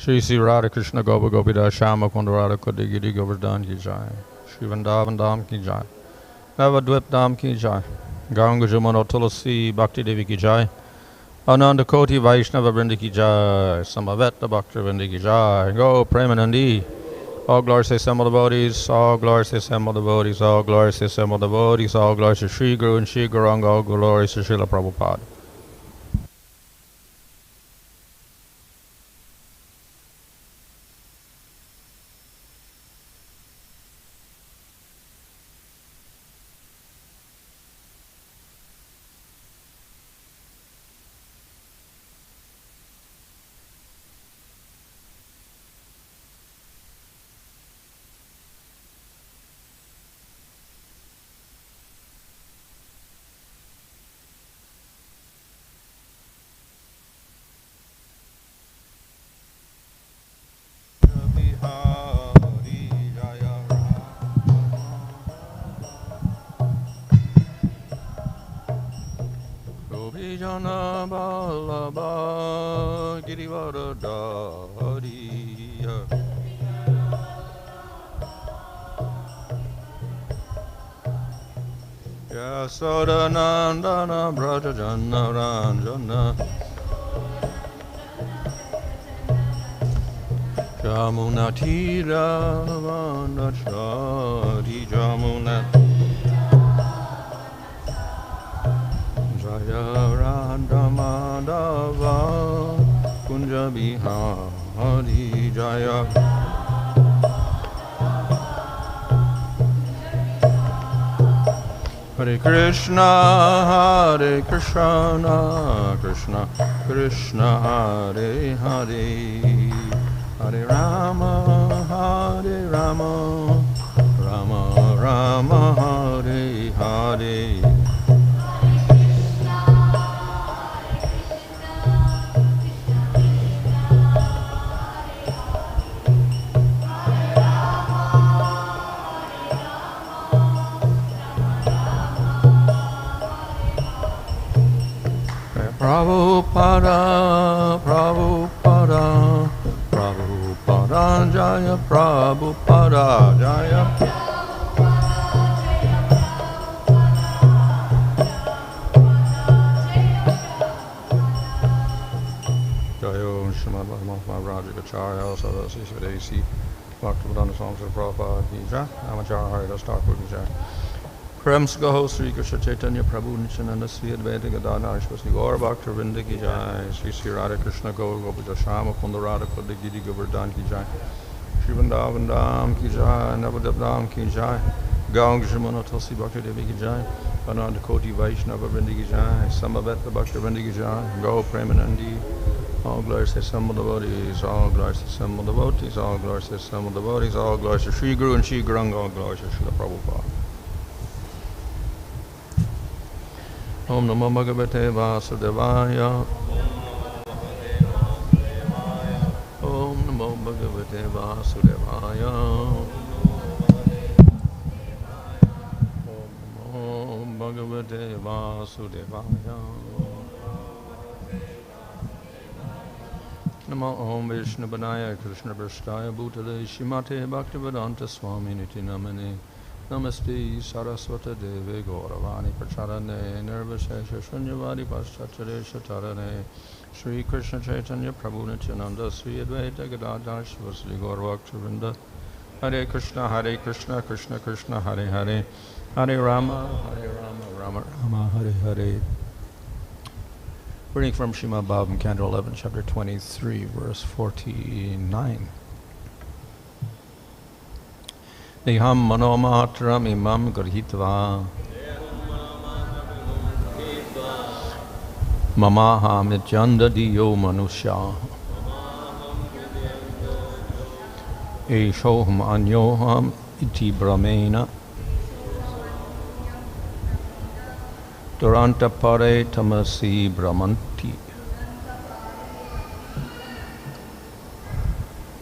Shri Sri Radha Krishna Gopa Gopida Shama Kunda Radha Kudi Giri Govardhan Ki Jai. Shri Vrindavan Dham Ki Jai. Navadvip Dham Ki Jai. Ganga Jamuna Tulasi Bhakti Devi Ki Jai. Ananda Koti Vaishnava Vrinda Ki Jai. Samaveta Bhakti Vrinda Ki Jai. Go Premanandi. All glories to assemble devotees, all glories to assemble devotees, all glories to assemble devotees, all glories to Sri Guru and Sri Gauranga, all glories to Srila Prabhupada. Jana Balaba Girivara Dariya Yasoda Nandana Braja Jana Ranjana Jamuna Tira Vandachari Jamuna Jaya Madhava Kunja Bihari Jaya Hare Krishna Krishna Krishna Hare Hare Hare Rama Rama Rama Hare Hare Prabhupada, Prabhupada, Prabhupada, Jaya Prabhupada, Jaya Jaya Srimad Bhagavatam Rajagacharya Sadasi Swadesi Bhakti-vedanta songs of Prabhupada Ki Jai Amachara Haridas Thakur Ki Jai Premsgaho Sri Krishna Chaitanya Prabhu Nityananda Sri Advaita Gadadhar Shri Gaur Bhakta Vrinda Ki Jai Sri Sri Radha Krishna Gaur Gopika Shama Kunda Radha Kunda Giri Govardhan Ki Jai Shri Vrindavan Dham Ki Jai Navadvip Dham Ki Jai Gaung Jamuna Tulsi Bhakti Devi Ki Jai Ananda Koti Vaishnava Vrinda Ki Jai Samaveta Bhakti Vrinda Ki Jai Go Premanandi. All glories to assemble devotees, all glories to assemble devotees, all glories to assemble devotees, all glories to Sri Guru and Sri Gauranga, all glories to Srila Prabhupada. Om Namo Bhagavate Vasudevaya. Om Namo Bhagavate Vasudevaya. Om Namo Bhagavate Vasudevaya. Namo Om Vishnupadaya Krishna Prasthaya Bhutale Shrimate Bhaktivedanta Swami Niti Namane Namaste Saraswata Deve Gauravani Pracharane Nirvashesha Shunyavadi Paschacharya Shatarane Sri Krishna Chaitanya Prabhu Nityananda Sri Advaita Gadadhar Shivasri Gaurvaktarinda Hare Krishna Krishna Krishna Hare Hare Hare Rama Rama Rama Hare Hare. Reading from Srimad Bhagavatam, Canto 11, Chapter 23, verse 49. Deham mano-mātram imam gṛhītvā mamāham andha-dhiyo manuṣyāḥ eṣaḥ anyo iti bhrameṇa duranta-pāre tamasi bhramanti.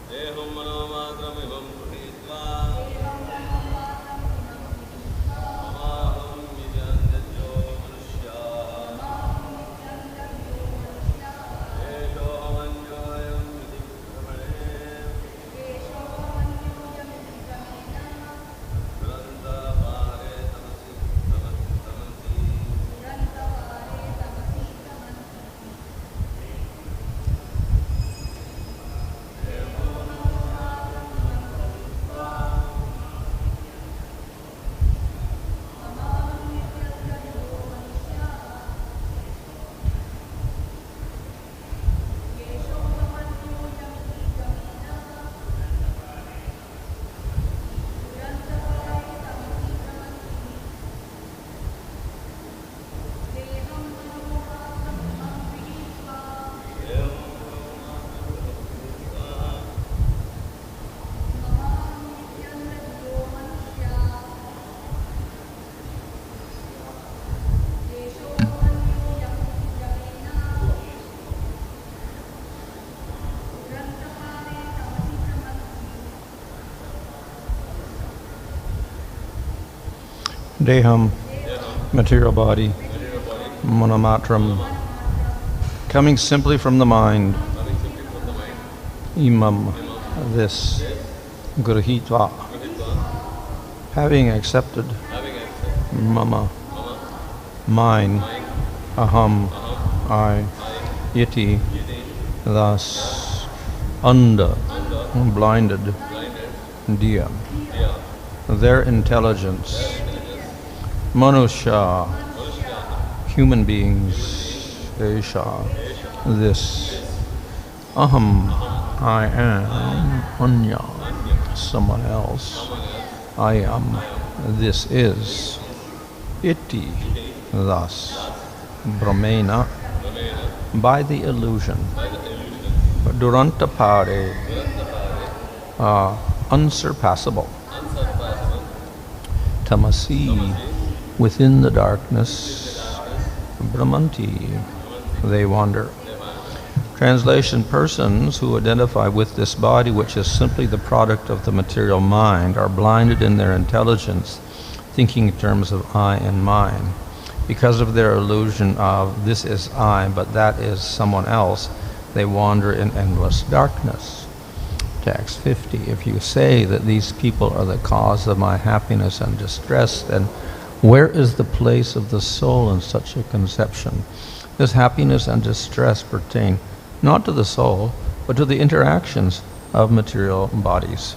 Deham mano-mātram imam gṛhītvā mamāham andha-dhiyo manuṣyāḥ eṣaḥ anyo ayam deham, material body, mano-mātram, coming simply from the mind, imam, this, gṛhītvā, having accepted, mama, mine, aham, I, iti, thus, blinded, dhiyaḥ, their intelligence, manuṣyāḥ, human beings, eṣaḥ, this, aham, I am, anyo, someone else, ayam, this is, iti, thus, bhrameṇa, by the illusion, duranta-pāre, unsurpassable, tamasi, within the darkness, bhramanti, they wander. Translation: persons who identify with this body, which is simply the product of the material mind, are blinded in their intelligence, thinking in terms of I and mine. Because of their illusion of this is I, but that is someone else, they wander in endless darkness. Text 50. If you say that these people are the cause of my happiness and distress, then where is the place of the soul in such a conception? This happiness and distress pertain not to the soul, but to the interactions of material bodies.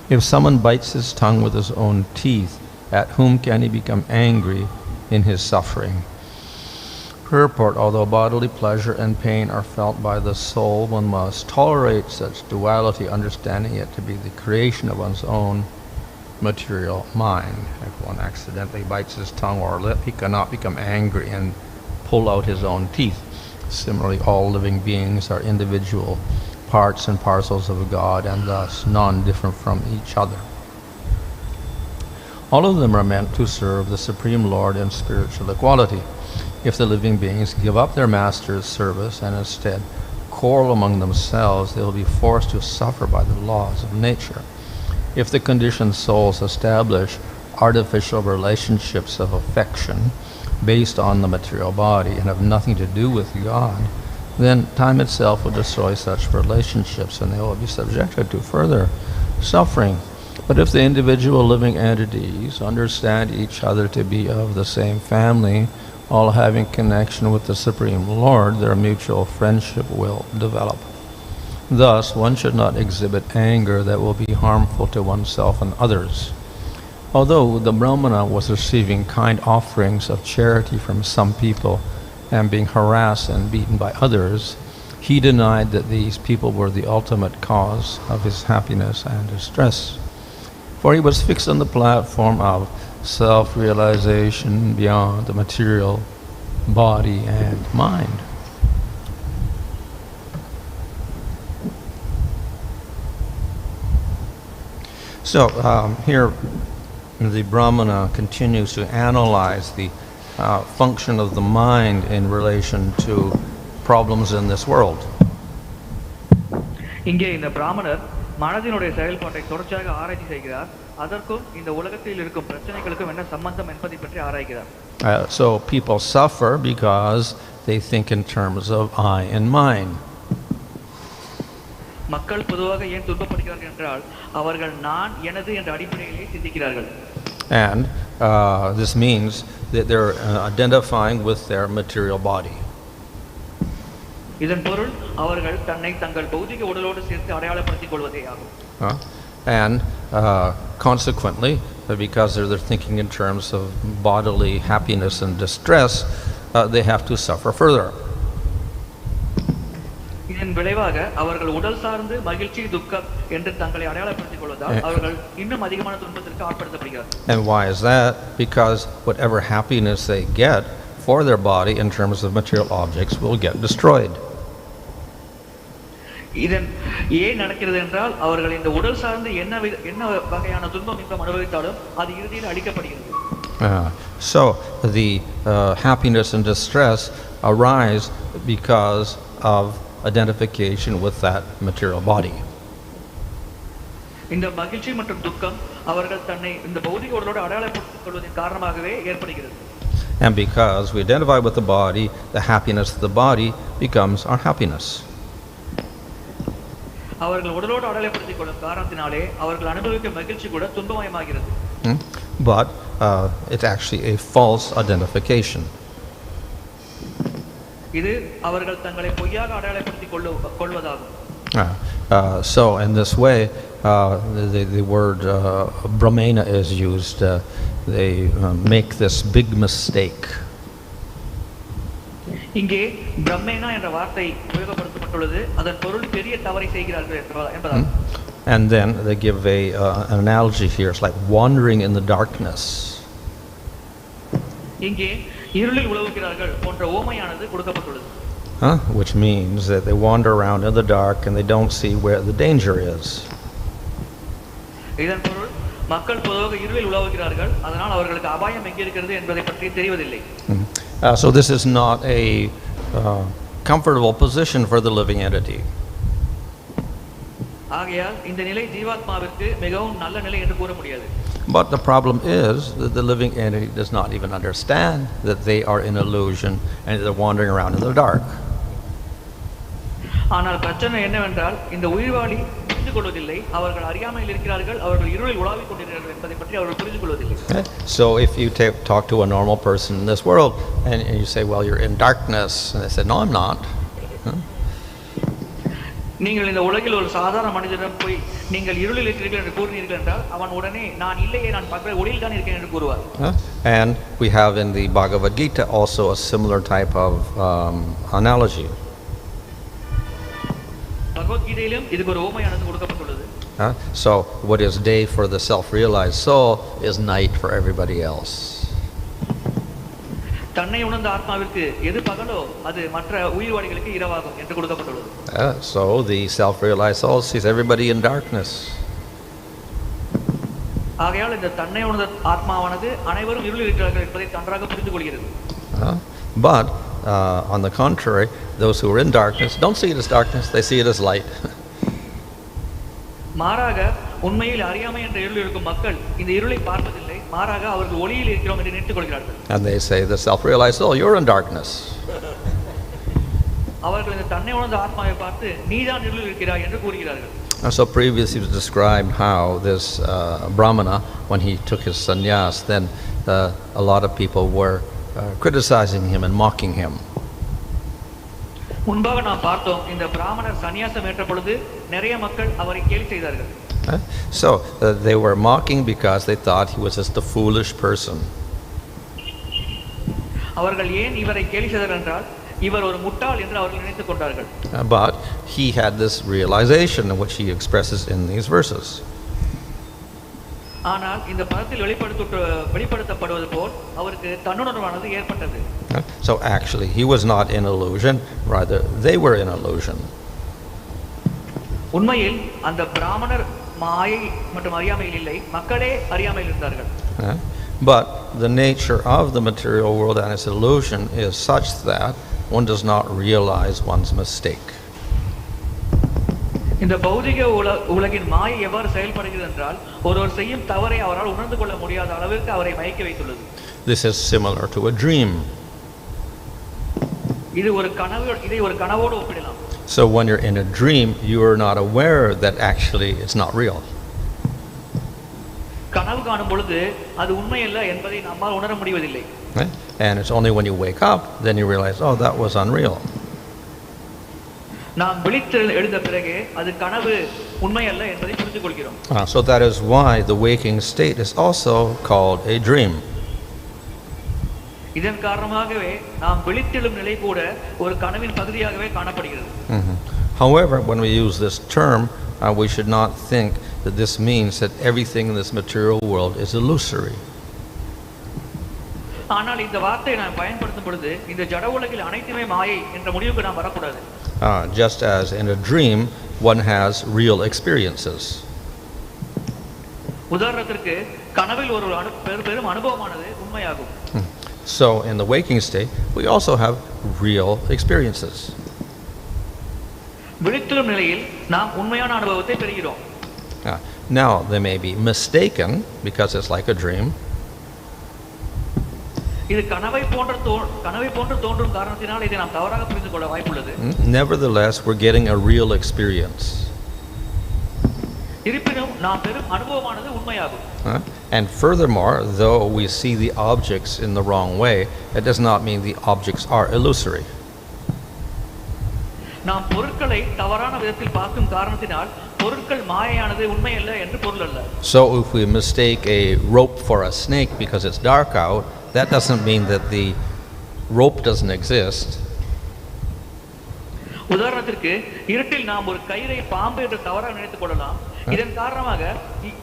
If someone bites his tongue with his own teeth, at whom can he become angry in his suffering? Purport: although bodily pleasure and pain are felt by the soul, one must tolerate such duality, understanding it to be the creation of one's own material mind. If one accidentally bites his tongue or lip, he cannot become angry and pull out his own teeth. Similarly, all living beings are individual parts and parcels of God, and thus non-different from each other. All of them are meant to serve the Supreme Lord in spiritual equality. If the living beings give up their master's service and instead quarrel among themselves, they will be forced to suffer by the laws of nature. If the conditioned souls establish artificial relationships of affection based on the material body and have nothing to do with God, then time itself will destroy such relationships and they will be subjected to further suffering. But if the individual living entities understand each other to be of the same family, all having connection with the Supreme Lord, their mutual friendship will develop. Thus, one should not exhibit anger that will be harmful to oneself and others. Although the Bhrameṇa was receiving kind offerings of charity from some people and being harassed and beaten by others, he denied that these people were the ultimate cause of his happiness and distress. For he was fixed on the platform of self-realization beyond the material body and mind. So here the Bhrameṇa continues to analyze the function of the mind in relation to problems in this world. இங்கே இந்த பிராமணர் மனதினுடைய செயல்பாட்டை தொடர்ச்சியாக ஆராய்ச்சி செய்கிறார். அதற்கும் இந்த உலகத்தில் இருக்கும் பிரச்சனைகளுக்கும் என்ன சம்பந்தம் என்பதை பற்றி ஆராய்கிறார். So people suffer because they think in terms of I and mine. மக்கள் பொதுவாக ஏன் துன்பப்படுகிறார்கள் என்றால் அவர்கள் நான் எனது என்ற அடிப்படையிலே சிந்திக்கிறார்கள். And this means that they're identifying with their material body. இதன் பொருள் அவர்கள் தன்னை தங்கள் பௌதிக உடலோடு சேர்த்து அடையாளப்படுத்திக் கொள்வதே ஆகும். And consequently, because they're thinking in terms of bodily happiness and distress, they have to suffer further. இதன் விளைவாக அவர்கள் உடல் சார்ந்து மகிழ்ச்சி துக்கம் என்று தங்களை அடையாளப்படுத்திக் கொள்வதால் அவர்கள் இன்னும் அதிகமான துன்பத்திற்கு ஆட்படுத்தப்படுகிறார்கள். And why is that? Because whatever happiness they get for their body in terms of material objects will get destroyed. இதன் ஏன் நடக்கிறது என்றால் அவர்கள் இந்த உடல் சார்ந்து என்ன வகையான துன்பம் இன்பம் அனுபவித்தாலும் அது இறுதியில் அழிக்கப்படுகிறது. So the happiness and distress arise because of identification with that material body. இந்த மகிழ்ச்சி மற்றும் துக்கம் அவர்கள் தன்னை இந்த பௌதிக உடலோடு அடையாளப்படுத்திக் கொள்வதன் காரணமாகவே ஏற்படுகிறது. And because we identify with the body, the happiness of the body becomes our happiness. அவர்கள் உடலோடு அடையாளப்படுத்திக் கொள்ளும் காரணத்தினாலே அவர்கள் அனுபவிக்கும் மகிழ்ச்சி கூட துன்பமயமாகிறது. But it's actually a false identification. இது அவர்கள் தங்களை பொய்யாக அடையாளப்படுத்திக் கொள்வதாகும். So in this way, the word bhrameṇa is used. They make this big mistake. இங்கே bhrameṇa என்ற வார்த்தை உபயோகப்படுத்தப்பட்டுள்ளது. அதன் பொருள் பெரிய தவறை செய்கிறார்கள் என்பதாகும். And then they give an analogy here. It's like wandering in the darkness. இங்கே இருளில் உலவுகிறார்கள் போன்ற ஓமையானது கொடுக்கப்பட்டுள்ளது. Which means that they wander around in the dark and they don't see where the danger is. இதன் பொருள் மக்கள் பொதுவாக இருளில் உலவுகிறார்கள், அதனால் அவர்களுக்கு அபாயம் எங்கே இருக்கிறது என்பதை பற்றி தெரிவதில்லை. So this is not a comfortable position for the living entity. ஆகையால் இந்த நிலை ஜீவாத்மாவிற்கு மிகவும் நல்ல நிலை என்று கூற முடியாது. But the problem is that the living entity does not even understand that they are in illusion and they're wandering around in the dark. ஆனால் பிரச்சனை என்னவென்றால் இந்த உயிர்வாளி புரிந்து கொள்வதில்லை, அவர்கள் அறியாமையில் இருக்கிறார்கள், அவர்கள் இருளில் உலாவிக் கொண்டிருக்கிறார்கள் என்பதை பற்றி அவர்கள் புரிந்து கொள்வதில்லை. So if you talk to a normal person in this world and you say, well, you're in darkness, and they say, no, I'm not. நீங்கள் இந்த உலகில் ஒரு சாதாரண மனிதனிடம் போய் நீங்கள் இருளில் இருக்கிறீர்கள் என்று கூறினீர்கள் என்றால் அவன் உடனே நான் இல்லையே, நான் பக்கத்தில் ஒளியில் தான் இருக்கேன் என்று கூறுவார். And we have in the Bhagavad-gītā also a similar type of analogy. பகவத்கீதையிலும் இதுக்கு ஒரு ஓமையானது கொடுக்கப்பட்டுள்ளது. So what is day for the self-realized soul is night for everybody else. தன்னை உணர்ந்த ஆத்மாவிற்கு எது பகலோ அது மற்ற உயிர்வாளிகளுக்கு இரவாகும் என்று கொடுக்கப்பட்டுள்ளது. So the self-realized soul sees everybody in darkness. ஆகையால் இந்த தன்னை உணர்ந்த ஆத்மாவானது அனைவரும் இருளில் இருக்கிறார்கள் என்பதை நன்றாக புரிந்து கொள்கிறது. But on the contrary, those who are in darkness don't see it as darkness, they see it as light. மாறாக உண்மையில் அறியாமை என்ற இருளில் இருக்கும் மக்கள் இந்த இருளை பார்ப்பதில்லை, மாறாக அவர்கள் ஒளியில் இருக்கிறோம் என்று நினைத்துக் கொள்கிறார்கள். And they say, the self-realized soul, you're in darkness. அவர்கள் இந்த தன்னை உணர்ந்த ஆத்மாவை பார்த்து நீதான் இருளில் இருக்கிறாய் என்று கூறுகிறார்கள். So previously it was described how this bhrameṇa, when he took his sannyas, then a lot of people were criticizing him and mocking him. முன்பாக நாம் பார்த்தோம் இந்த பிராமணர் சன்னியாசம் ஏற்ற பொழுது நிறைய மக்கள் அவரை கேலி செய்தார்கள். So they were mocking because they thought he was just a foolish person. அவர்கள் ஏன் இவரை கேலி செய்தார்கள் என்றால் இவர் ஒரு முட்டாள் என்று அவர்கள் நினைத்துக் கொண்டார்கள். But he had this realization which he expresses in these verses. ஆனால் இந்த பதத்தில் வெளிப்படுத்தப்படுவது போல் அவருக்கு தன்னுணர்வானது ஏற்பட்டது. So actually he was not in illusion, rather they were in illusion. உண்மையில் அந்த பிராமணர் மாயை மற்றும் அறியாமையில் இல்லை, மக்களே அறியாமையில் இருந்தார்கள். But the nature of the material world and its illusion is such that one does not realize one's mistake. இந்த பௌதிக உலகின் மாயை எவ்வாறு செயல்படுகிறது என்றால் ஒருவர் செய்யும் தவறை அவரால் உணர்ந்து கொள்ள முடியாத அளவிற்கு அவரை மயக்கி வைத்துள்ளது. This is similar to a dream. இதை ஒரு கனவோடு ஒப்பிடலாம். So when you're in a dream, you are not aware that actually it's not real. கனவு காணும் பொழுது அது உண்மையல்ல என்பதை நம்மால் உணர முடிவதில்லை. And it's only when you wake up then you realize, oh, that was unreal. நாம் விழித்து எழுந்த பிறகு அது கனவு உண்மையல்ல என்பதை புரிந்து கொள்கிறோம். So that is why the waking state is also called a dream. இதன் காரணமாகவே நாம் விழித்தெழும் நிலை கூட ஒரு கனவின் பகுதியாகவே காணப்படுகிறது. However, when we use this term, we should not think that this means that everything in this material world is illusory. ஆனால் இந்த வார்த்தையை நாம் பயன்படுத்தும் பொழுது இந்த ஜட உலகில் அனைத்துமே மாயை என்ற முடிவுக்கு நாம் வரக்கூடாது. Just as in a dream one has real experiences. உதாரணத்திற்கு கனவில் ஒரு பெரும் அனுபவமானது உண்மையாகும். So in the waking state we also have real experiences. விழித்தெழும் நிலையில் நாம் உண்மையான அனுபவத்தை பெறுகிறோம். Now, they may be mistaken because it's like a dream. இது கனவை போன்று தோன்றும் காரணத்தினால் இதை நாம் தவறாக புரிந்து கொள்ள வாய்ப்புள்ளது. Nevertheless, we're getting a real experience. இருப்பினும் நாம் பெறும் அனுபவமானது உண்மையாகும். And furthermore, though we see the objects in the wrong way, it does not mean the objects are illusory. நாம் பொருட்களை தவறான விதத்தில் பார்க்கும் காரணத்தினால் பொருட்கள் மாயையானது உண்மையல்ல என்று பொருள் அல்ல. So if we mistake a rope for a snake because it's dark out, that doesn't mean that the rope doesn't exist. உதாரணத்திற்கு இருட்டில் நாம் ஒரு கயிறை பாம்பு என்று தவறாக நினைத்துக் கொள்ளலாம். இதன் காரணமாக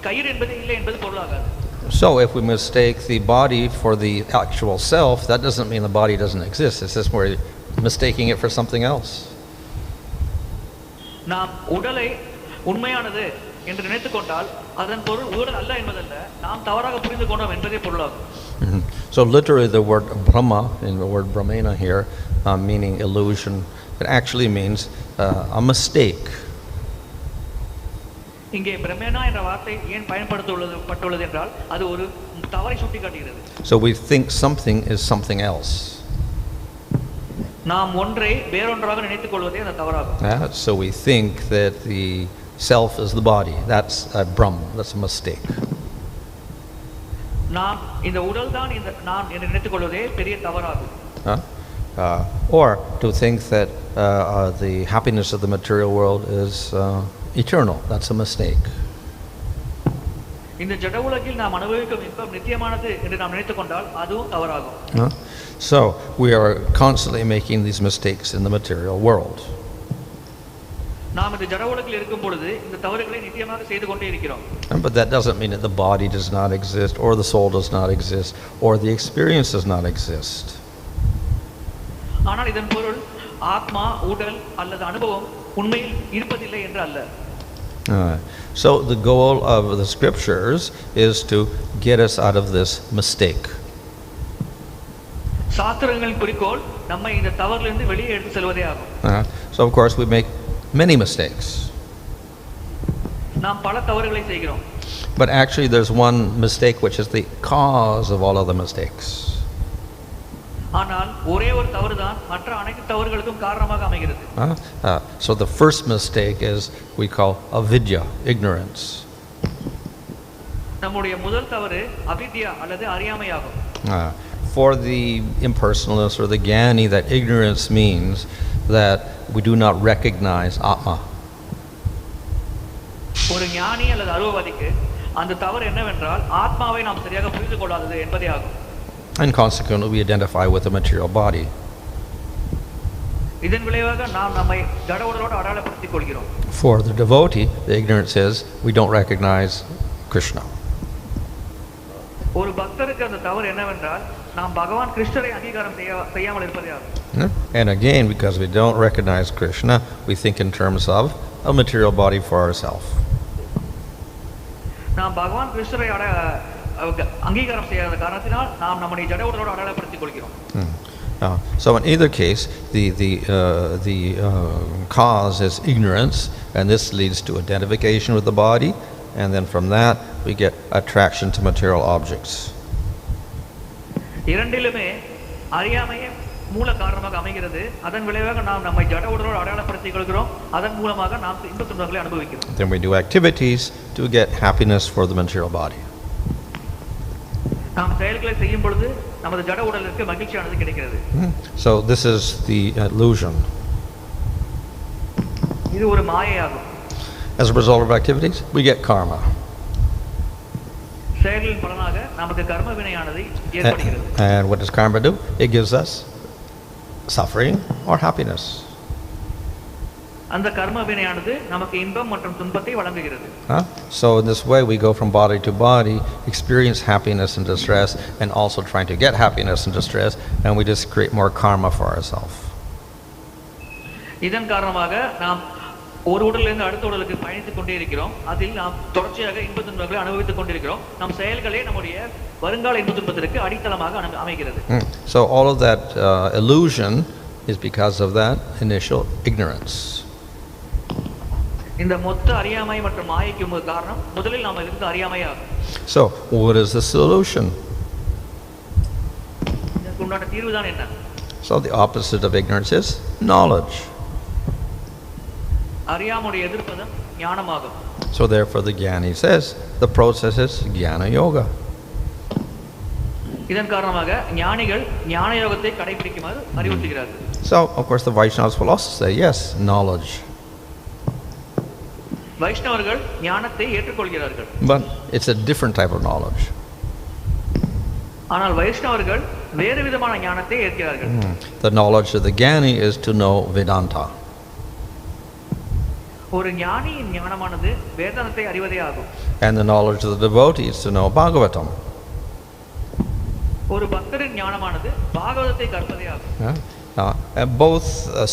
கயிறு என்பது இல்லை என்பது பொருளாகாது. So if we mistake the body for the actual self, that doesn't mean the body doesn't exist. It's just we're mistaking it for something else. நாம் உடலை உண்மையானது என்று நினைத்துக் கொண்டால் அதன் பொருள் உடல் அல்ல என்பதல்ல, நாம் தவறாக புரிந்து கொண்டோம் என்பதே பொருளாகும். So literally the word brahma, in the word bhrameṇa here, meaning illusion, it actually means a mistake. இங்கே bhrameṇa என்ற வார்த்தை ஏன் பயன்படுத்தப்பட்டுள்ளது என்றால் அது ஒரு தவறை சுட்டிக்காட்டுகிறது. So we think something is something else. நாம் ஒன்றை வேறொன்றாக நினைத்துக் கொள்வதே அந்த தவறாகும். So we think that the self is the body. That's a brahm. That's a mistake. நாம் இந்த உடல் தான் இந்த நான் என்று நினைத்துக் கொள்வதே பெரிய தவறாகும். Or to think that the happiness of the material world is eternal. That's a mistake. இந்த ஜட உலகில் நாம் அனுபவிக்கும் இன்பம் நித்தியமானது என்று நாம் நினைத்துக் கொண்டால் அதுவும் தவறாகும். So we are constantly making these mistakes in the material world. நாம் இந்த ஜட உலகில் இருக்கும் பொழுது இந்த தவறுகளை நித்தியமாக செய்து கொண்டே இருக்கிறோம். But that doesn't mean that the body does not exist, or the soul does not exist, or the experience does not exist. ஆனால் இதன் பொருள் ஆத்மா, உடல் அல்லது அனுபவம் உண்மையில் இருப்பதில்லை என்று அல்ல. So the goal of the scriptures is to get us out of this mistake. சாஸ்திரங்களின் குறிக்கோள் நம்மை இந்த தவறிலிருந்து வெளியே எடுத்து செல்வதே ஆகும். So of course we make many mistakes. நாம் பல தவறுகளை செய்கிறோம். But actually there's one mistake which is the cause of all other mistakes. ஆனால் ஒரே ஒரு தவறுதான் மற்ற அனைத்து தவறுகளுக்கும் காரணமாக அமைகிறது. So the first mistake is we call avidya, ignorance. நம்முடைய முதல் தவறு அவித்யா அல்லது அறியாமையாகும். For the impersonalist or the jnani, that ignorance means that we do not recognize atma. ஒரு ஞானி அல்லது அருவவாதிக்கு அந்த தவறு என்னவென்றால் ஆத்மாவை நாம் சரியாக புரிந்து கொள்ளாதது என்பதே ஆகும். And consequently we identify with the material body. இதன் விளைவாக நாம் நம்மை ஜட உடலோடு அடையாளப்படுத்திக் கொள்கிறோம். For the devotee, the ignorance is we don't recognize Krishna. ஒரு பக்தருக்கு அந்த தவறு என்னவென்றால் நாம் பகவான் கிருஷ்ணரை அங்கீகாரம் செய்யாமல் இருப்பதே ஆகும். And again, because we don't recognize Krishna, we think in terms of a material body for ourselves. நாம் பகவான் கிருஷ்ணரை அங்கீகாரம் செய்யாத காரணத்தினால் நாம் நம்முடைய ஜட உடலோடு அடையாளப்படுத்திக் கொள்கிறோம். So in either case, the cause is ignorance, and this leads to identification with the body, and then from that we get attraction to material objects. இரண்டிலுமே அறியாமையே மூல காரணமாக அமைகிறது. அதன் விளைவாக நாம் நம்மை ஜட உடலோடு அடையாளப்படுத்திக் கொள்கிறோம். அதன் மூலமாக நாம் இன்பத் துன்பங்களை அனுபவிக்கிறோம். Then we do activities to get happiness for the material body. நாம் செயல்களை செய்யும் பொழுது நமது ஜட உடலுக்கு மகிழ்ச்சியானது கிடைக்கிறது. So this is the illusion. இது ஒரு மாயையாகும். As a result of activities, we get karma. செயல்களின் பலனாக நமக்கு கர்ம வினையானது ஏற்படுகிறது. And what does karma do? It gives us suffering or happiness. அந்த கர்ம வினையானது நமக்கு இன்பம் மற்றும் துன்பத்தை வழங்குகிறது. So in this way we go from body to body, experience happiness and distress, and also trying to get happiness and distress, and we just create more karma for ourselves. இதன் காரணமாக நாம் ஒரு உடலிலிருந்து அடுத்த உடலுக்கு பயணித்துக் கொண்டே இருக்கிறோம். அதில் நாம் தொடர்ச்சியாக இன்ப துன்பங்களை அனுபவித்துக் கொண்டிருக்கிறோம். நம் செயல்களே நம்முடைய வருங்கால இன்ப துன்பத்திற்கு அடித்தளமாக அமைகிறது. So all of that illusion is because of that initial ignorance. இந்த மொத்த அறியாமை மற்றும் மாயைக்கு காரணம் முதலில் நாம் இருந்த அறியாமையாகும். So, what is the solution? இதற்கு உண்டான தீர்வு தான் என்ன? So, the opposite of ignorance is knowledge. அறியாமுடைய எதிர்ப்பதம் ஞானமாகும். So, therefore, the Jnani says the process is Jnana Yoga. இதன் காரணமாக ஞானிகள் ஞான யோகத்தை கடைபிடிக்குமாறு அறிவுறுத்துகிறார்கள். So, of course, the Vaishnavas will also say, yes, knowledge. வைஷ்ணவர்கள் ஞானத்தை ஏற்றுக்கொள்கிறார்கள். But it's a different type of knowledge. ஆனால் வைஷ்ணவர்கள் வேறு விதமான ஞானத்தை ஏற்கிறார்கள். The knowledge of the Jnani is to know Vedanta. ஒரு ஞானியின் ஞானமானது வேதாந்தத்தை அறிவதே ஆகும். And the knowledge of the devotee is to know Bhagavatam. ஒரு பக்தரின் ஞானமானது பாகவதத்தை கற்பதே ஆகும். Both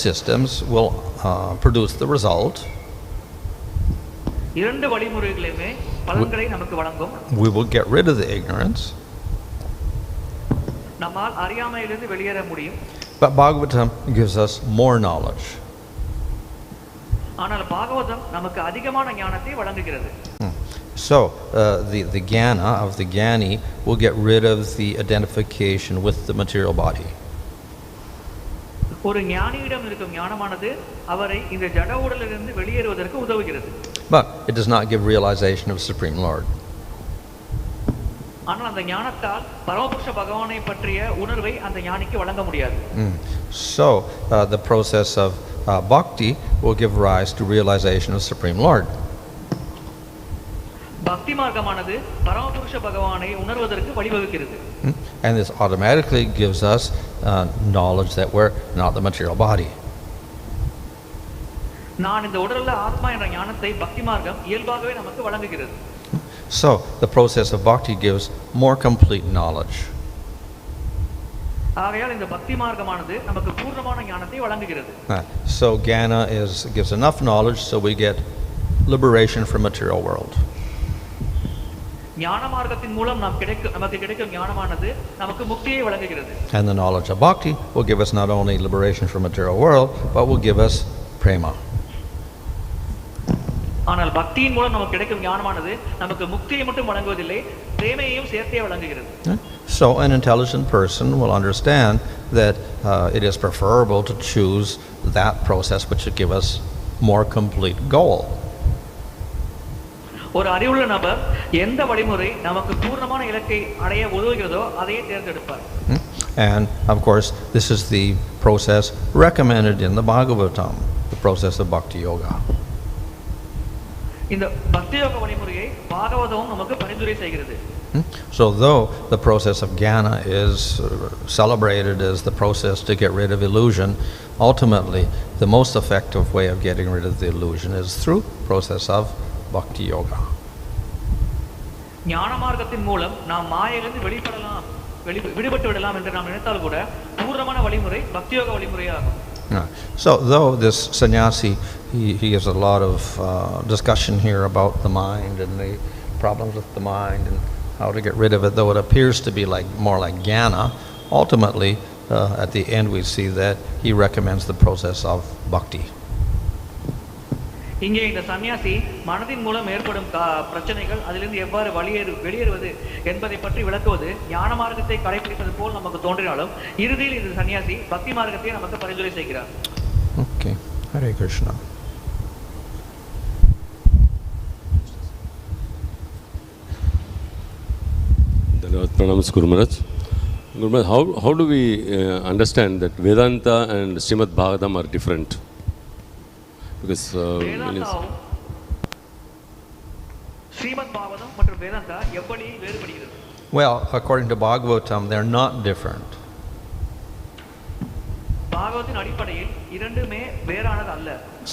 systems will produce the result. இரண்டு வழிமுறைகளுமே பலன்களை நமக்கு வழங்கும். We will get rid of the ignorance. நம்மால் அறியாமையிலிருந்து வெளியேற முடியும். But Bhagavatam gives us more knowledge. ஆனால் பாகவதம் நமக்கு அதிகமான ஞானத்தை வழங்குகிறது. So, the jnana of the jnani will get rid of the identification with the material body. ஒரு ஞானியிடம் இருக்கும் ஞானமானது அவரை இந்த ஜட உடலிலிருந்து வெளியேறுவதற்கு உதவுகிறது. But it does not give realization of Supreme Lord. ஆனால் அந்த ஞானத்தால் பரமபுருஷ பகவானை பற்றிய உணர்வை அந்த ஞானிக்கு வழங்க முடியாது. So, the process of bhakti will give rise to realization of Supreme Lord. பக்தி மார்க்கமானது பரமபுருஷ பகவானை உணர்வதற்கு வழிவகுக்கிறது. And this automatically gives us knowledge that we're not the material body. நான் இந்த உடல்ல ஆத்மா என்ற ஞானத்தை பக்தி மார்க்கம் இயல்பாகவே நமக்கு வழங்குகிறது. So, the process of bhakti gives more complete knowledge. ஆகையால் இந்த பக்தி மார்க்கமானது நமக்கு பூர்ணமான ஞானத்தை வழங்குகிறது. So, jnana gives enough knowledge so we get liberation from material world. ஞான மார்க்கத்தின் மூலம் நமக்கு கிடைக்கும் ஞானமானது நமக்கு முக்தியை வழங்குகிறது. And the knowledge of bhakti will give us not only liberation from material world, but will give us prema. ஆனால் பக்தியின் மூலம் நமக்கு கிடைக்கும் ஞானமானது நமக்கு முக்தியை மட்டும் வழங்குவதில்லை, பிரேமையையும் சேர்த்தே வழங்குகிறது. So an intelligent person will understand that it is preferable to choose that process which will give us more complete goal. ஒரு அறிவுள்ள நபர் எந்த வழிமுறை நமக்கு பூர்ணமான இலக்கை அடைய உதவுகிறதோ அதையே தேர்ந்தெடுப்பார். And of course, this is the process recommended in the Bhagavatam, the process of bhakti yoga. இந்த பக்தி யோக வழிமுறையை பாகவதமும் நமக்கு பரிந்துரை செய்கிறது. So though the process of jnana is celebrated as the process to get rid of illusion, ultimately the most effective way of getting rid of the illusion is through process of bhakti yoga. ஞான மார்க்கத்தின் மூலம் நாம் மாயையிலிருந்து விடுபட்டு விடலாம் என்று நாம் நினைத்தால் கூட பூர்ணமான வழிமுறை பக்தி யோக வழிமுறையாகும். So though this sannyasi, he has a lot of discussion here about the mind and the problems with the mind and how to get rid of it, though it appears to be more like jnana, ultimately at the end we see that he recommends the process of bhakti. இங்கே இந்த சன்னியாசி மனதின் மூலம் ஏற்படும் பிரச்சனைகள் அதிலிருந்து எவ்வாறு வெளியேறுவது என்பதை பற்றி விளக்குவது ஞான மார்க்கத்தை கடைபிடிப்பது போல் நமக்கு தோன்றினாலும் இறுதியில் இந்த சன்னியாசி பக்தி மார்க்கத்தை நமக்கு பரிந்துரை செய்கிறார். Okay, Hare Krishna. Pranams Guru Maharaj. Guru Maharaj, how do we understand that Vedanta and Srimad Bhagavatam are different? Because well, according to Bhagavatam, they're not different.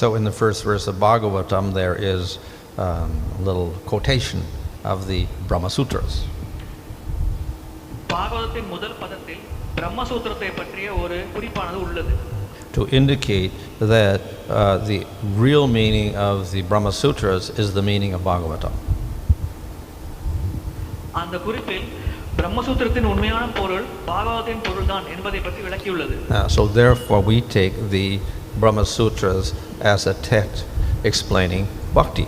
So in the first verse of Bhagavatam, there is a little quotation of the Brahma Sutras. To indicate that the real meaning of the Brahma Sutras is the meaning of Bhagavatam. So therefore we take the Brahma Sutras as a text explaining bhakti.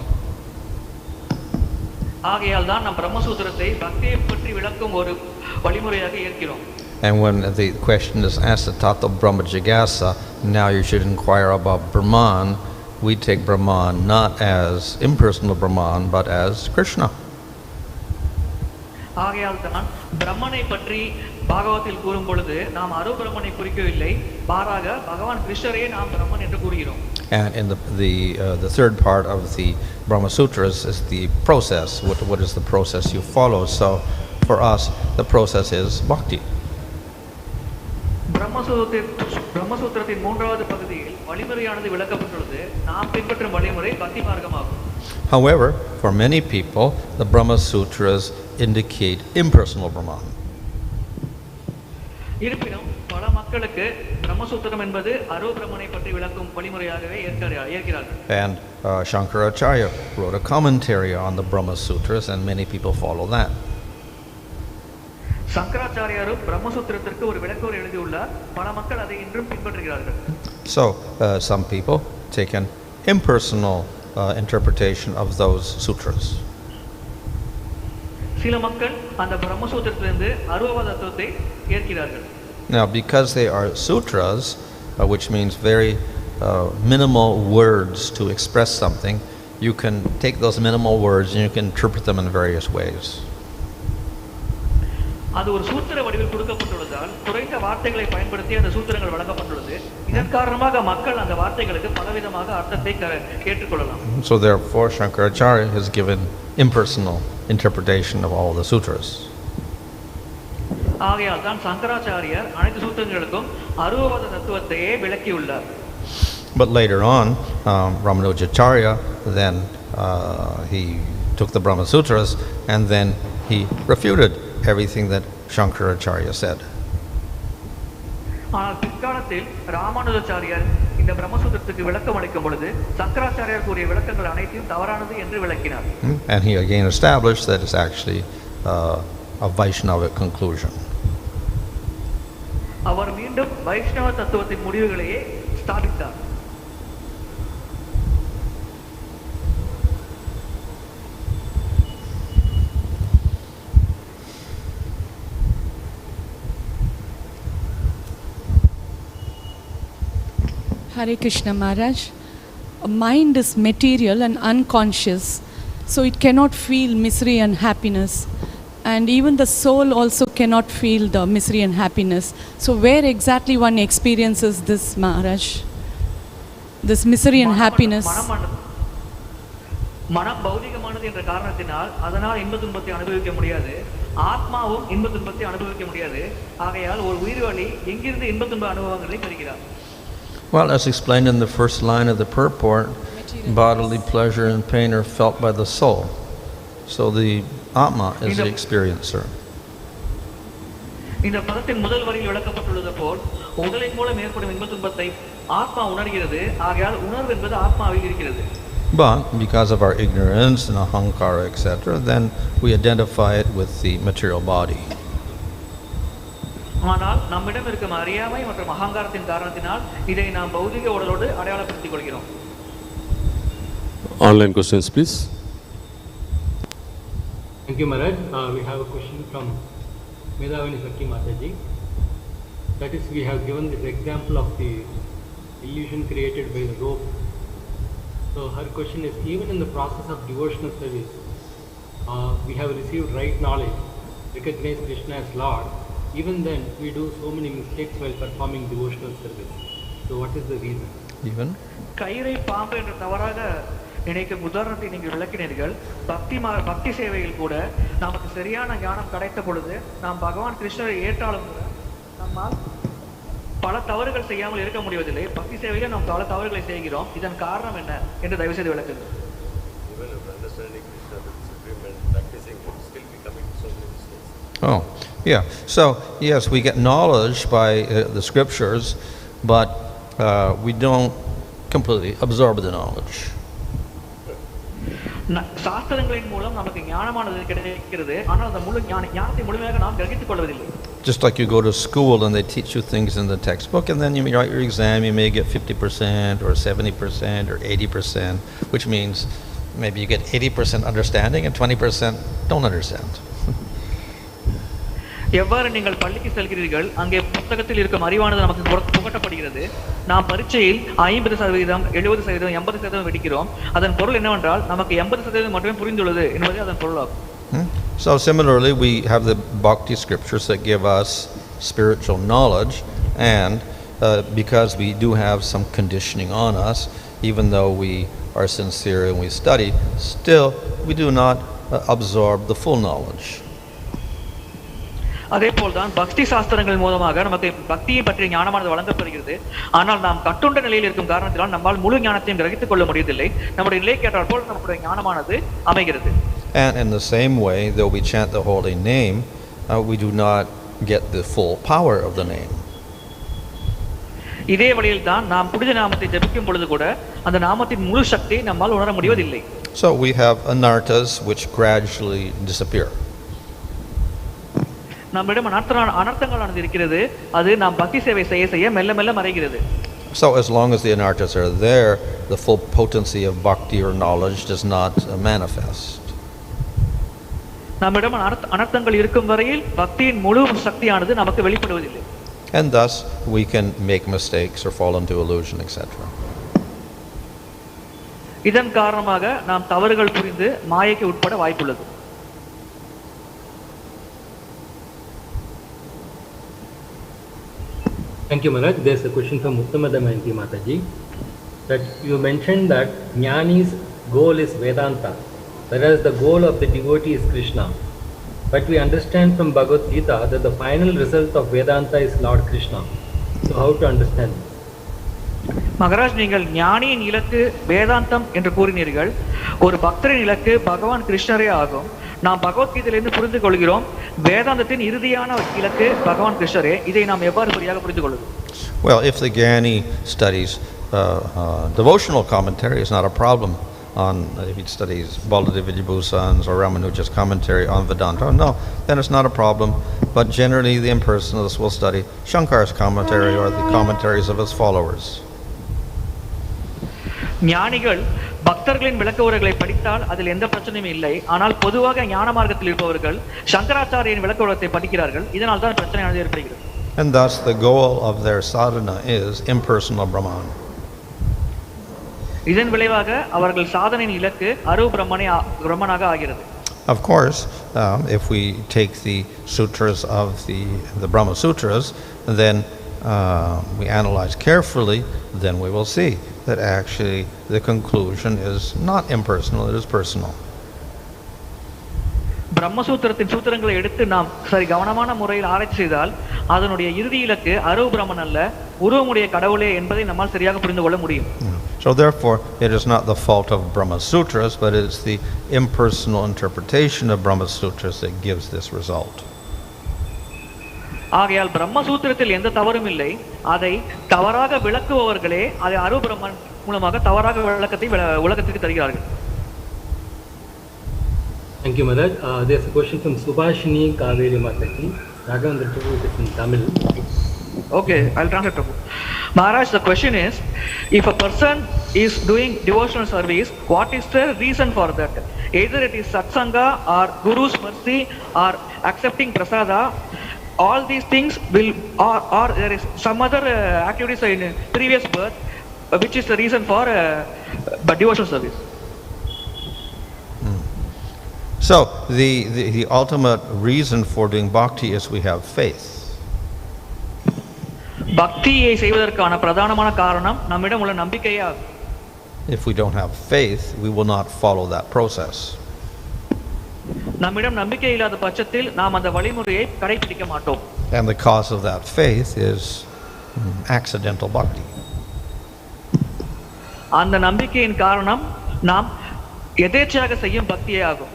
ஆகையால் தான் நாம் பிரம்மசூத்திரத்தை பக்தியை பற்றி விளக்கும் ஒரு வழிமுறையாக ஏற்கிறோம். And when the question is asked at Tato Brahma Jigasa, now you should inquire about Brahman, we take Brahman not as impersonal Brahman, but as Krishna. ஆகையால் தான் பிரம்மனை பற்றி பாகவத்தில் கூறும் பொழுது நாம் அரு பிரம்மனை குறிக்கவில்லை, மாறாக பகவான் கிருஷ்ணரே நாம் பிரம்மன் என்று கூறுகிறோம். And in the third part of the Brahma Sutras is the process. What is the process you follow? So for us, the process is bhakti. பிரம்மசூத்திரத்தின் மூன்றாவது பகுதியில் வழிமுறையானது விளக்கப்பட்டுள்ளது. நாம் பின்பற்றும் வழிமுறை பக்தி மார்க்கமாகும். However, for many people, the Brahma Sutras indicate impersonal Brahman. இருப்பினும் பல மக்களுக்கு பிரம்மசூத்திரம் என்பது அரு பிரம்மனை பற்றி விளக்கும் வழிமுறையாகவே ஏற்கிறார்கள். And Shankaracharya wrote a commentary on the Brahma Sutras, and many people follow that. சங்கராச்சாரியாரும் பிரம்மசூத்திரத்திற்கு ஒரு விளக்கோரை எழுதியுள்ளார். பல மக்கள் அதை இன்றும் பின்பற்றுகிறார்கள். So some people take an impersonal interpretation of those sutras. சில மக்கள் அந்த பிரம்மசூத்திரத்திலிருந்து அருவவாத தத்துவத்தை ஏற்கிறார்கள். Now, because they are sutras, which means very minimal words to express something, you can take those minimal words and you can interpret them in various ways. அது ஒரு சூத்திர வடிவில் கொடுக்கப்பட்டுள்ளதால் குறைந்த வார்த்தைகளை பயன்படுத்தி அந்த சூத்திரங்கள் வழங்கப்பட்டுள்ளது. இதன் காரணமாக மக்கள் அந்த வார்த்தைகளுக்கு பலவிதமாக அர்த்தத்தை ஏற்றுக்கொள்ளலாம். So therefore Shankaracharya has given impersonal interpretation of all the sutras. ஆகையால் தான் சங்கராச்சாரியர் அனைத்து சூத்திரங்களுக்கும் அருவவாத தத்துவத்தையே விளக்கியுள்ளார். But later on, Ramanujacharya then he took the Brahma Sutras and then he refuted everything that Shankaracharya said. ஆனால் பிற்காலத்தில் ராமானுஜாச்சாரியர் இந்த பிரம்மசூத்திரத்துக்கு விளக்கம் அளிக்கும் பொழுது சங்கராச்சாரியர் கூறிய விளக்கங்கள் அனைத்தையும் தவறானது என்று விளக்கினார். And he again established that it's actually a Vaishnava conclusion. அவர் மீண்டும் வைஷ்ணவ தத்துவத்தின் முடிவுகளையே ஸ்தாபித்தார். Hare Krishna Maharaj. Mind is material and unconscious, so it cannot feel misery and happiness. And even the soul also cannot feel the misery and happiness. So where exactly one experiences this, Maharaj? This misery and happiness? மனம் பௌதிகமானது என்ற காரணத்தினால் அதனால் இன்ப துன்பத்தை அனுபவிக்க முடியாது. ஆத்மாவும் இன்ப துன்பத்தை அனுபவிக்க முடியாது. ஆகையால் ஒரு உயிர்வாளி எங்கிருந்து இன்ப துன்ப அனுபவங்களை பெறுகிறார்? Well, as explained in the first line of the purport, bodily pleasure and pain are felt by the soul. So the Atma is the experiencer. இந்த பதத்தின் முதல் வரியில் விளக்கப்பட்டுள்ளது போல் உடலின் மூலம் ஏற்படும் இன்ப துன்பத்தை ஆத்மா உணர்கிறது. ஆகையால் உணர்வு என்பது ஆத்மாவில் இருக்கிறது. But because of our ignorance and ahankara, etc., then we identify it with the material body. ஆனால் நம்மிடம் இருக்கும் அறியாமை மற்றும் அகங்காரத்தின் காரணத்தினால் இதை நாம் பௌதிக உடலோடு அடையாளப்படுத்திக் கொள்கிறோம். Online questions, please. Thank you, Maharaj. We have a question from Medhavani Sakhi Mataji. That is, we have given this example of the illusion created by the rope. So her question is, even in the process of devotional service, we have received right knowledge, recognize Krishna as Lord. Even then, we do so many mistakes while performing devotional service. So what is the reason? Even? கயிறை பாம்பு என்ற தவறாக நினைக்கும் உதாரணத்தை நீங்கள் விளக்கினீர்கள். பக்தி சேவையில் கூட நமக்கு சரியான ஞானம் கிடைத்த பொழுது நாம் பகவான் கிருஷ்ணரை ஏற்றாலும் கூட நம்மால் பல தவறுகள் செய்யாமல் இருக்க முடிவதில்லை. பக்தி சேவையில் நாம் பல தவறுகளை செய்கிறோம். இதன் காரணம் என்ன என்று தயவு செய்து விளக்குங்கள். Oh, yeah. So, yes, we get knowledge by the scriptures, but we don't completely absorb the knowledge. சாஸ்திரங்களின் மூலம் நமக்கு ஞானமானது கிடைக்கிறது. ஆனால் அந்த முழு ஞானத்தை முழுமையாக நாம் கிரகித்துக் கொள்வதில்லை. Just like you go to school and they teach you things in the textbook, and then you write your exam, you may get 50% or 70% or 80%, which means maybe you get 80% understanding and 20% don't understand. எவ்வாறு நீங்கள் பள்ளிக்கு செல்கிறீர்கள், அங்கே புத்தகத்தில் இருக்கும் அறிவானது நமக்கு புகட்டப்படுகிறது. நாம் பரீட்சையில் 50%, 70%, 80% வெடிக்கிறோம். அதன் பொருள் என்னவென்றால் நமக்கு 80% மட்டுமே புரிந்துள்ளது என்பதே அதன் பொருளாகும். So similarly, we have the bhakti scriptures that give us spiritual knowledge, and because we do have some conditioning on us, even though we are sincere and we study, still we do not absorb the full knowledge. அதே போல்தான் பக்தி சாஸ்திரங்கள் மூலமாக நமக்கு பக்தியை பற்றிய ஞானமானது வழங்கப்படுகிறது. ஆனால் நாம் கட்டுண்ட நிலையில் இருக்கும் காரணத்தினால் நம்மால் முழு ஞானத்தையும் கிரகித்துக் கொள்ள முடியவில்லை. நம்முடைய நிலை கேட்டால் போல் நம்முடைய ஞானமானது அமைகிறது. And in the same way, though we chant the holy name, we do not get the full power of the name. இதே வழியில் தான் நாம் புனித நாமத்தை ஜபிக்கும் பொழுது கூட அந்த நாமத்தின் முழு சக்தியை நம்மால் உணர முடிவதில்லை. So we have anarthas which gradually disappear. நம்மிடம் அனர்த்தங்களானது இருக்கிறது. அது நாம் பக்தி சேவை செய்ய செய்ய மெல்ல மெல்ல மறைகிறது. So as long as the anarthas are there, the full potency of bhakti or knowledge does not manifest. நம்மிடம் அனர்த்தங்கள் இருக்கும் வரையில் பக்தியின் முழு சக்தியானது நமக்கு வெளிப்படுவதில்லை. And thus we can make mistakes or fall into illusion, etc. இதன் காரணமாக நாம் தவறுகள் புரிந்து மாயைக்கு உட்பட வாய்ப்புள்ளது. Thank you, Maharaj. There's a question from Uttamadamayanti Mataji, that you mentioned that Jnani's goal is Vedanta, whereas the goal of the devotee is Krishna. But we understand from Bhagavad Gita that the final result of Vedanta is Lord Krishna. So how to understand this? Maharaj, நீங்கள் ஞானியின் இலக்கு வேதாந்தம் என்று கூறினீர்கள். ஒரு பக்தரின் இலக்கு பகவான் கிருஷ்ணரே ஆகும். நாம் பகவத்கீதையிலிருந்து புரிந்து கொள்கிறோம் வேதாந்தத்தின் இறுதியான இலக்கு பகவான் கிருஷ்ணரே. இதை நாம் எவ்வாறு சரியாக புரிந்து கொள்வது? Well, if the Jnani studies devotional commentary, it's not a problem. If he studies Baladevidibhusan's or Ramanuja's commentary on Vedanta, no, then it's not a problem. But generally the impersonalists will study Shankar's commentary or the commentaries of his followers. ஞானிகள் பக்தர்களின் விளக்க உரைகளை படித்தால் அதில் எந்த பிரச்சனையும் இல்லை. ஆனால் பொதுவாக ஞான மார்க்கத்தில் இருப்பவர்கள் சங்கராச்சாரியின் விளக்க உரையை படிக்கிறார்கள். இதனால் தான் பிரச்சனையானது ஏற்படுகிறது. And thus the goal of their sadhana is impersonal Brahman. இதன் விளைவாக அவர்கள் சாதனையின் இலக்கு அரு பிரம்மனாக ஆகிறது. Of course, if we take the sutras of the Brahma Sutras, then we analyze carefully, then we will see that actually the conclusion is not impersonal, it is personal. பிரம்மசூத்திரத்தின் சூத்திரங்களை எடுத்து நாம் சரி கவனமான முறையில் ஆராய்ச்சி செய்தால் அதனுடைய இறுதி இலக்கு அரு பிரம்மன் அல்ல, உருவமுடைய கடவுளே என்பதை நம்மால் சரியாக புரிந்து கொள்ள முடியும். So therefore, it is not the fault of Brahma Sutras, but it is the impersonal interpretation of Brahma Sutras that gives this result. ஆகையால் பிரம்மசூத்திரத்தில் எந்த தவறும் இல்லை. அதை தவறாக விளக்குபவர்களே அதை அரு பிரம்மன் மூலமாக தவறாக விளக்கத்தை உலகத்திற்கு தருகிறார்கள். Thank you, Maharaj. There's a question from Subhashini Kaveri Mataji. Raghavendra Prabhu, it is in Tamil. Okay, I'll translate Prabhu. Maharaj, the question is, if a person is doing devotional service, what is the reason for that? Either it is satsanga or Guru's mercy or accepting prasada. All these things will, or there is some other activities in previous birth, which is the reason for devotional service. So the ultimate reason for doing bhakti is we have faith. பக்தியை செய்வதற்கான பிரதானமான காரணம் நம்மிடம் உள்ள நம்பிக்கையாகும். If we don't have faith, we will not follow that process. நம்மிடம் நம்பிக்கை இல்லாத பட்சத்தில் நாம் அந்த வழிமுறையை கடைபிடிக்க மாட்டோம். And the cause of that faith is accidental bhakti. அந்த நம்பிக்கையின் காரணம் நாம் எதேச்சையாக செய்யும் பக்தியே ஆகும்.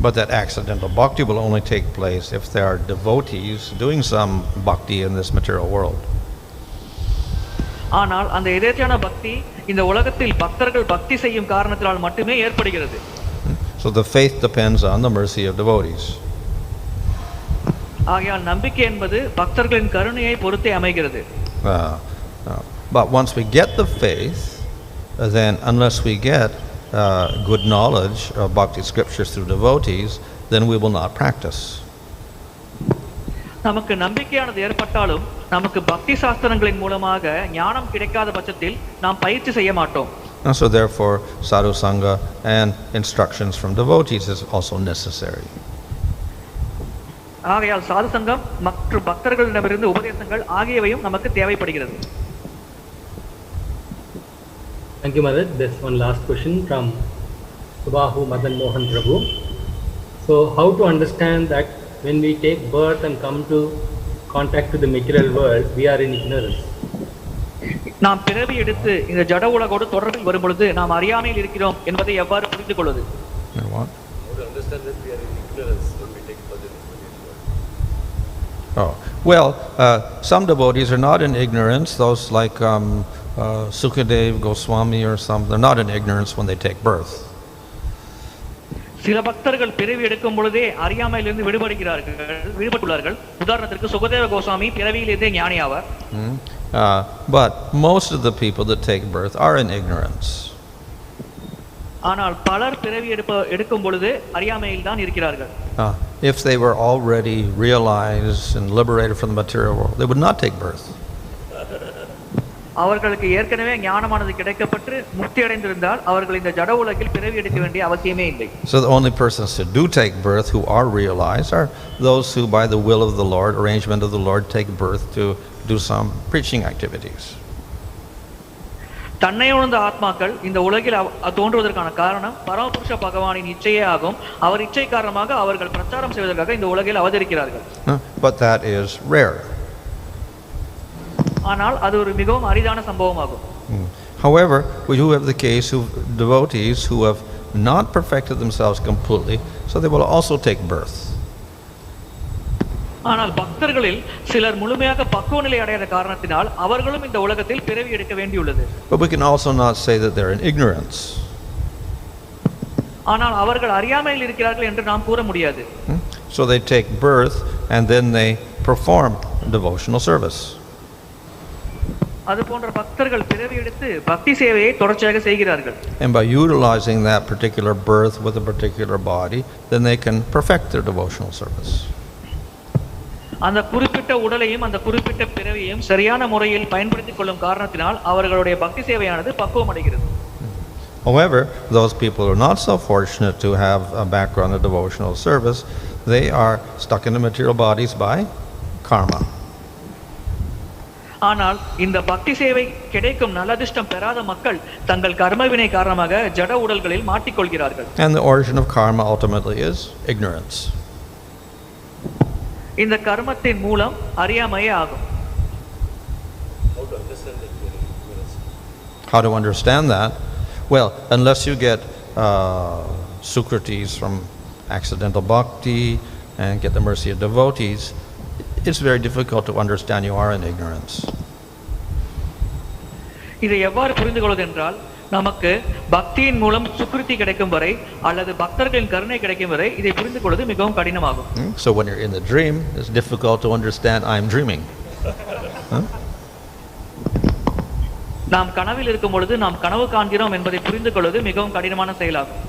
But that accidental bhakti will only take place if there are devotees doing some bhakti in this material world. ஆனால் அந்த எதேச்சையான பக்தி இந்த உலகத்தில் பக்தர்கள் பக்தி செய்யும் காரணத்தினால் மட்டுமே ஏற்படுகிறது. So the faith depends on the mercy of devotees. ஆகையால் நம்பிக்கை என்பது பக்தர்களின் கருணையை பொறுத்தே அமைகிறது. But once we get the faith, then unless we get good knowledge of bhakti scriptures through devotees, then we will not practice. நமக்கு நம்பிக்கையானது ஏற்பட்டாலும் நமக்கு பக்தி சாஸ்திரங்களின் மூலமாக ஞானம் கிடைக்காத பட்சத்தில் நாம் பயிற்சி செய்ய மாட்டோம். And so therefore sadhu sangha and instructions from devotees is also necessary. ஆகையால் சாது சங்கம் மற்றும் பக்தர்களிடமிருந்து உபதேசங்கள் ஆகியவையும் நமக்கு தேவைப்படுகிறது. Thank you, Mother. There's one last question from Subahu Madan Mohan Prabhu. So how to understand that when we take birth and come to contact with the material world, we are in ignorance? நாம் பிறவி எடுத்து இந்த ஜட உலகோடு தொடர்பில் வரும் பொழுது நாம் அறியாமையில் இருக்கிறோம் என்பதை எவ்வாறு புரிந்து கொள்வது? How to understand that we are in ignorance when we take birth in the material world? Oh, well, some devotees are not in ignorance. Those like Sukadev Goswami or some, they're not in ignorance when they take birth. சில பக்தர்கள் பிறவி எடுக்கும் பொழுதே அறியாமையிலிருந்து விடுபட்டுள்ளார்கள். உதாரணத்திற்கு சுகதேவ கோஸ்வாமி பிறவியிலிருந்தே ஞானி ஆவார். But most of the people that take birth are in ignorance. ஆனால் பலர் பிறவி எடுக்கும் பொழுது அறியாமையில் தான் இருக்கிறார்கள். If they were already realized and liberated from the material world, they would not take birth. அவர்களுக்கு ஏற்கனவே ஞானமானது கிடைக்கப்பட்டு முக்தி அடைந்திருந்தால் அவர்கள் இந்த ஜட உலகில் பிறவி எடுக்க வேண்டிய அவசியமே இல்லை. So the only persons who do take birth who are realized are those who by the will of the Lord, arrangement of the Lord, take birth to do some preaching activities. தன்னை உணர்ந்த ஆத்மாக்கள் இந்த உலகில் தோன்றுவதற்கான காரணம் பரமபுருஷ பகவானின் இச்சையே ஆகும். அவர் இச்சை காரணமாக அவர்கள் பிரச்சாரம் செய்வதற்காக இந்த உலகில் அவதரிக்கிறார்கள். But that is rare. ஆனால் அது ஒரு மிகவும் அரிதான சம்பவமாகும். However, we do have the case of devotees who have not perfected themselves completely, so they will also take birth. ஆனால் பக்தர்களில் சிலர் முழுமையாக பக்குவ நிலை அடையாத காரணத்தினால் அவர்களும் இந்த உலகத்தில் பிறவி எடுக்க வேண்டியுள்ளது. But we can also not say that they're in ignorance. ஆனால் அவர்கள் அறியாமையில் இருக்கிறார்கள் என்று நாம் கூற முடியாது. So they take birth and then they perform devotional service. அது போன்ற பக்தர்கள் பிறவி எடுத்து பக்தி சேவையை தொடர்ச்சியாக செய்கிறார்கள். And by utilizing that particular birth with a particular body, then they can perfect their devotional service. அந்த குறிப்பிட்ட உடலையும் அந்த குறிப்பிட்ட பிறவியையும் சரியான முறையில் பயன்படுத்திக் கொள்ளும் காரணத்தினால் அவர்களுடைய பக்தி சேவையானது பக்குவம் அடைகிறது. However, those people who are not so fortunate to have a background of devotional service, they are stuck in the material bodies by karma. ஆனால் இந்த பக்தி சேவை கிடைக்கும் நல்லதிஷ்டம் பெறாத மக்கள் தங்கள் கர்மவினை காரணமாக ஜட உடல்களில் மாட்டிக்கொள்கிறார்கள். And the origin of karma ultimately is ignorance. இந்த கர்மத்தின் மூலம் அறியாமையே ஆகும். How to understand that? Well, unless you get Socrates from accidental bhakti and get the mercy of devotees, it's very difficult to understand you are in ignorance. இதை எவ்வாறு புரிந்து கொள்வது என்றால் நமக்கு பக்தியின் மூலம் சுக்ருதி கிடைக்கும் வரை அல்லது பக்தர்களின் கருணை கிடைக்கும் வரை இதை புரிந்து கொள்வது மிகவும் கடினமாகும். So when you're in the dream, it's difficult to understand I'm dreaming. நாம் கனவில் இருக்கும் பொழுது நாம் கனவு காண்கிறோம் என்பதை புரிந்து கொள்வது மிகவும் கடினமான செயலாகும்.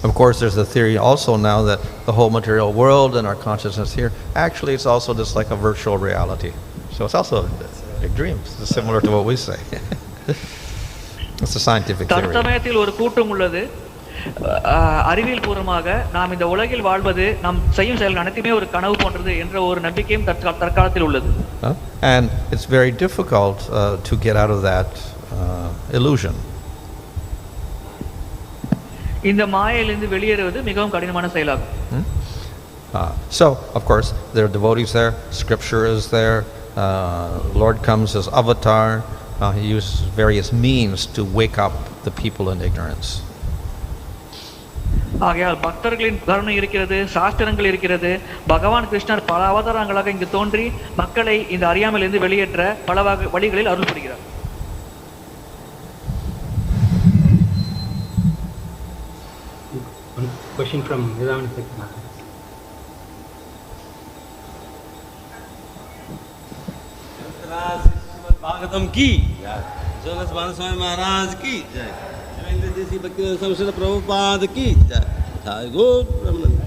Of course, there's a theory also now that the whole material world and our consciousness here, actually it's also just like a virtual reality. So it's also a dream. It's similar to what we say. It's a scientific theory. தற்சமயத்தில் ஒரு கூட்டம் உள்ளது. அறிவியல் பூர்வமாக நாம் இந்த உலகில் வாழ்வது நாம் செய்யும் செயல்கள் அனைத்துமே ஒரு கனவு போன்றது என்ற ஒரு நம்பிக்கையும் தற்காலத்தில் உள்ளது. And it's very difficult to get out of that illusion. இந்த மாயையிலிருந்து வெளியேறுவது மிகவும் கடினமான செயலாகும். So, of course, there are devotees there, scripture is there, Lord comes as avatar, he uses various means to wake up the people in ignorance. ஆகையால் பக்தர்களின் கருணை இருக்கிறது, சாஸ்திரங்கள் இருக்கிறது, பகவான் கிருஷ்ணர் பல அவதாரங்களாக இங்கு தோன்றி மக்களை இந்த அறியாமையிலிருந்து வெளியேற்ற பல வழிகளில் அருள் புரிகிறார். Question from Bhagavatam ki, Swami Maharaj ki jai. Prabhupada ki jai. Jai Guru Brahman.